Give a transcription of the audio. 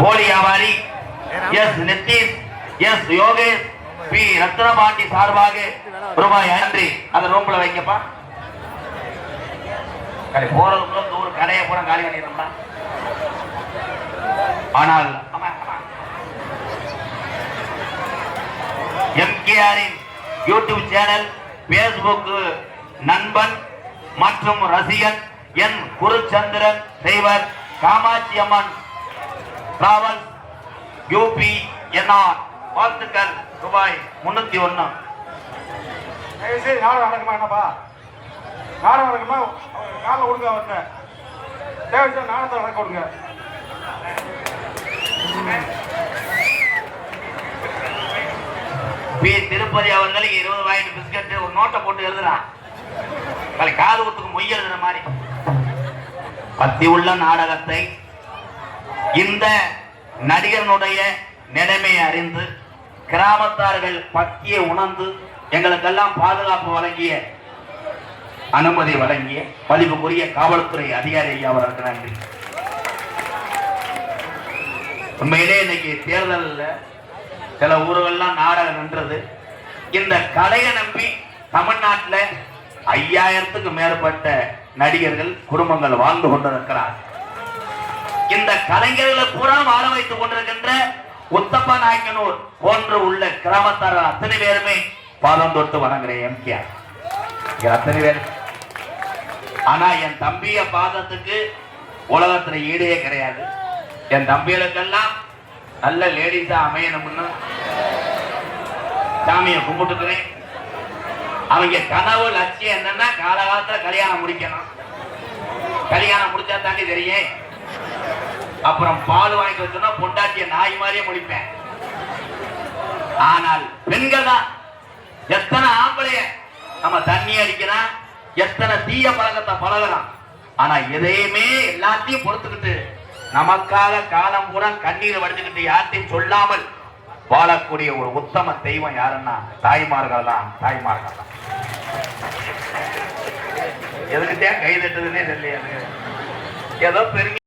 கோழி வியாபாரி S Nitish, S Yogesh, P Rathnapandi சார்பாக ரூபாய் 5 அந்த ரூம்ல வைக்கப்பா. போறதுக்குள்ள ஒரு கடையை கூட காலி பண்ணிடுறோம்னா. ஆனால் எம்கேஆரின் யூடியூப் சேனல், பேஸ்புக் நண்பன் மற்றும் ரசிகன் என் குருச்சந்திரன் செய்வர் காமாட்சி அம்மன் டிராவல் யூபி என்ஆர் வாழ்த்துக்கள் ரூபாய் 301. நாடகம் நடக்குமா? என்னப்பா நாடகம் நடக்குமா? காலில் கொடுங்க அவர்கிட்ட. தேவை சார் நாடகத்தை நடக்க கொடுங்க. பி திருப்பதி அவர்களுக்கு 20 ரூபாய் பிஸ்கட் ஒரு நோட்டை போட்டு எழுதுறான். காது குத்துக்கு மொய் எழுதுற மாதிரி. பத்தி உள்ள நாடகத்தை இந்த நடிகனுடைய நிலைமையை அறிந்து கிராமத்தார்கள் பத்தியை உணர்ந்து எங்களுக்கெல்லாம் பாதுகாப்பு வழங்கிய, அனுமதி வழங்கிய மதிப்புக்குரிய காவல்துறை அதிகாரி ஐயா அவர்களுக்கு நன்றி. உண்மையிலே இன்னைக்கு தேர்தலில் சில ஊர்கள்லாம் நாடகம் நின்றது. இந்த கலையை நம்பி தமிழ்நாட்டில் 5000த்துக்கு மேற்பட்ட நடிகர்கள் குடும்பங்கள் வாழ்ந்து கொண்டிருக்கிறார். இந்த கலைஞர்களை பூரா வாழ வைத்துக் கொண்டிருக்கின்ற உத்தப்ப நாயக்கனூர் போன்று உள்ள கிராமத்தார்கள் அத்தனை பேருமே பாதம் தொட்டு வணங்குறேன். எம்கேஆர் அத்தனை பேர். ஆனா என் தம்பிய பாதத்துக்கு உலகத்துல ஈடே கிடையாது. என் தம்பிகளுக்கெல்லாம் நல்ல லேடிஸா அமையணும்னு சாமியை கும்பிட்டுக்கிறேன். அவங்க கனவு லட்சியம் என்னன்னா காலகாலத்துல கல்யாணம் முடிக்கணும். கல்யாணம் முடிச்சா தாண்டி தெரியும். அப்புறம் பால் வாங்கி வச்சோம்னா பொண்டாட்டிய நாய் மாதிரியே முடிப்பேன். ஆனால் பெண்கள் தான். எத்தனை ஆம்பளைய நம்ம தண்ணி அடிக்கிறான், எத்தனை தீய பழக்கத்தை பழகிறான். ஆனா எதையுமே எல்லாத்தையும் பொறுத்துக்கிட்டு நமக்காக காலம் பூரா கண்ணீரை வடிச்சுக்கிட்டு யார்த்தையும் சொல்லாமல் வாழக்கூடிய ஒரு உத்தம தெய்வம் யாருன்னா தாய்மார்கள் தான். தாய்மார்கள் தான். எதுக்கிட்டே கை தட்டுதுன்னே தெரியல. ஏதோ பெருமை